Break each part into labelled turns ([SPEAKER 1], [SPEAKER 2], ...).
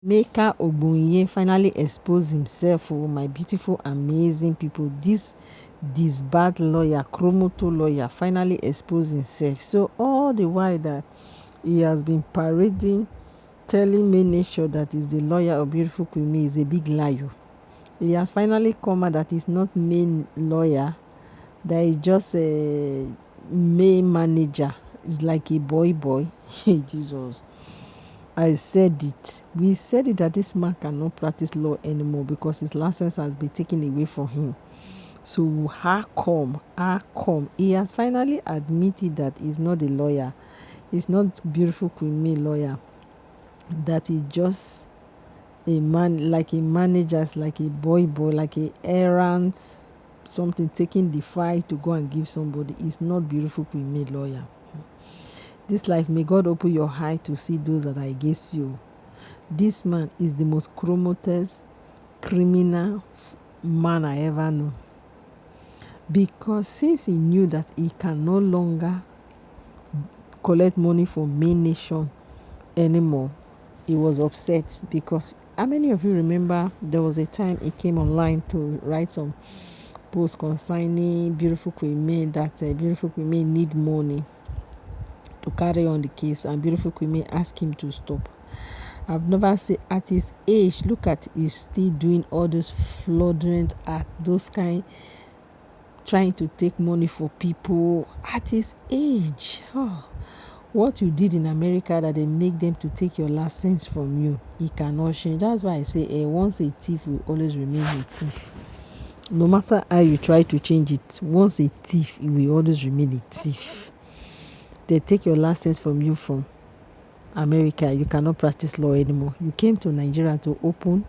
[SPEAKER 1] Emeka ugwuonye finally exposed himself. Oh, my beautiful, amazing people. This bad lawyer, Kromoto lawyer, finally exposed himself. So all the while that he has been parading, telling me nature that is the lawyer of beautiful Queen is a big liar. He has finally come out that he's not main lawyer, that he's just a main manager. It's like a boy. Jesus. I said it. We said it that this man cannot practice law anymore because his license has been taken away from him. So how come? He has finally admitted that he's not a lawyer. He's not beautiful Queen May lawyer. That he just a man, like a manager, like a boy, like a errant, something taking the fight to go and give somebody. He's not beautiful Queen May lawyer. This life, may God open your eye to see those that are against you. This man is the most corrupt criminal man I ever know. Because since he knew that he can no longer collect money from main nation anymore, he was upset. Because how many of you remember there was a time he came online to write some posts concerning beautiful Queen May, that beautiful Queen May need money to carry on the case, and beautiful Queen May asked him to stop. I've never seen at his age, look at he's still doing all those fraudulent acts, those kind, trying to take money for people at his age. What you did in America that they make them to take your license from you, he cannot change. That's why I say once a thief will always remain a thief. No matter how you try to change it, once a thief, he will always remain a thief. They take your license from you from America, you cannot practice law anymore. You came to Nigeria to open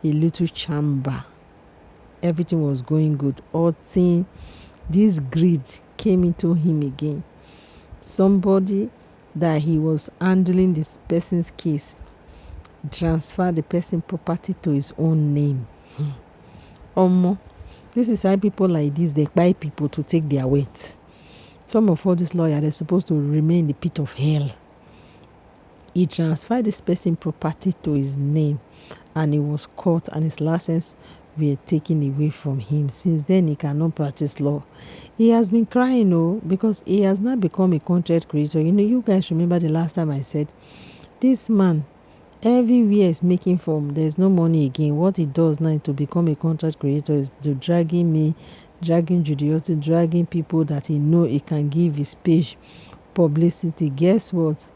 [SPEAKER 1] a little chamber. Everything was going good. Until this greed came into him again. Somebody that he was handling this person's case transferred the person's property to his own name. This is how people like this, they buy people to take their weight. Some of all these lawyers, they're supposed to remain in the pit of hell. He transferred this person's property to his name, and he was caught, and his license were taken away from him. Since then, he cannot practice law. He has been crying, because he has now become a content creator. You guys remember the last time I said, this man, everywhere is making from, there's no money again. What he does now to become a content creator is to dragging Judaism, dragging people that he know he can give his page publicity. Guess what?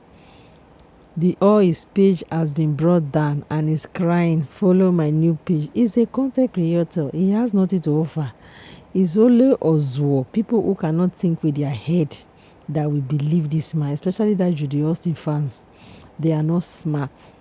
[SPEAKER 1] All his page has been brought down, and he's crying, follow my new page. He's a content creator. He has nothing to offer. It's only Ozuo, people who cannot think with their head, that will believe this man, especially that Judy fans. They are not smart.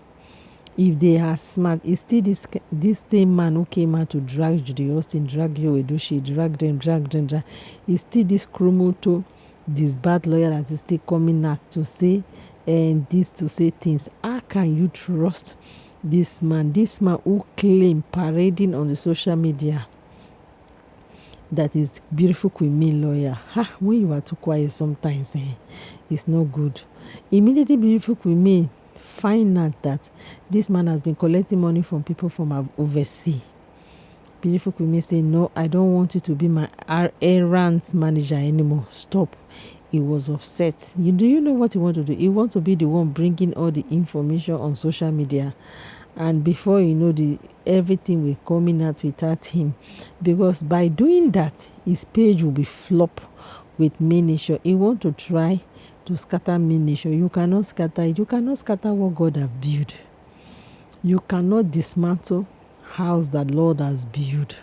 [SPEAKER 1] If they are smart, it's still this same man who came out to drag Judy Austin, drag Yoedushi, drag them. It's still this Kromoto, this bad lawyer that is still coming out to say to say things. How can you trust this man who claim parading on the social media that is beautiful Queen May lawyer? When you are too quiet sometimes, it's no good. Immediately beautiful Queen May find out that this man has been collecting money from people from overseas. Beautiful Queen May say, no, I don't want you to be my errand manager anymore. Stop. He was upset. Do you know what he want to do? He want to be the one bringing all the information on social media, and before you know, everything will coming out without him, because by doing that, his page will be flop with main nation. He want to try to scatter main nation. You cannot scatter it. You cannot scatter what God have built. You cannot dismantle house that Lord has built.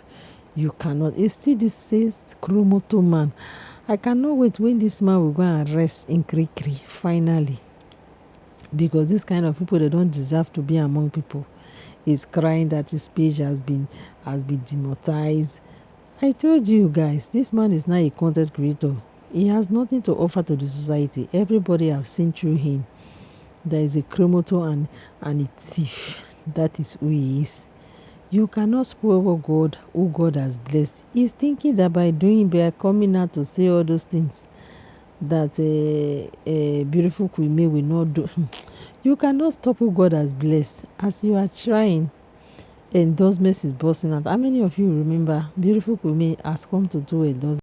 [SPEAKER 1] You cannot. It's still the same Kromoto man. I cannot wait when this man will go and rest in Krikri finally, because this kind of people, they don't deserve to be among people. He's crying that his page has been demonetized. I told you guys, this man is not a content creator. He has nothing to offer to the society. Everybody have seen through him. There is a Kromoto and a thief. That is who he is. You cannot spoil who God has blessed. He's thinking that by coming out to say all those things, that beautiful Queen May will not do. You cannot stop who God has blessed. As you are trying, endorsement is busting out. How many of you remember beautiful Kumi has come to do endorsement?